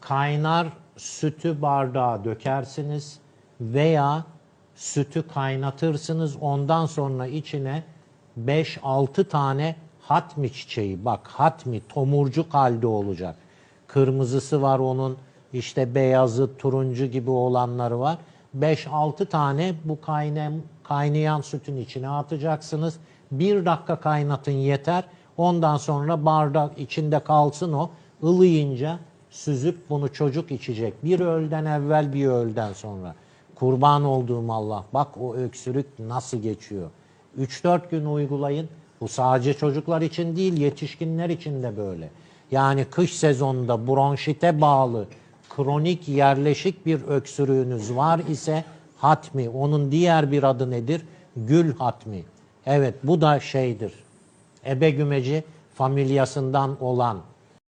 kaynar sütü bardağa dökersiniz veya sütü kaynatırsınız. Ondan sonra içine 5-6 tane hatmi çiçeği, bak hatmi tomurcuk halde olacak. Kırmızısı var onun, işte beyazı, turuncu gibi olanları var. 5-6 tane bu kaynayan sütün içine atacaksınız. 1 dakika kaynatın yeter. Ondan sonra bardak içinde kalsın o. Ilıyınca süzüp bunu çocuk içecek. Bir öğleden evvel bir öğleden sonra. Kurban olduğum Allah. Bak o öksürük nasıl geçiyor. 3-4 gün uygulayın. Bu sadece çocuklar için değil, yetişkinler için de böyle. Yani kış sezonunda bronşite bağlı kronik yerleşik bir öksürüğünüz var ise hatmi, onun diğer bir adı nedir? Gül hatmi. Evet, bu da şeydir. Ebegümeci familyasından olan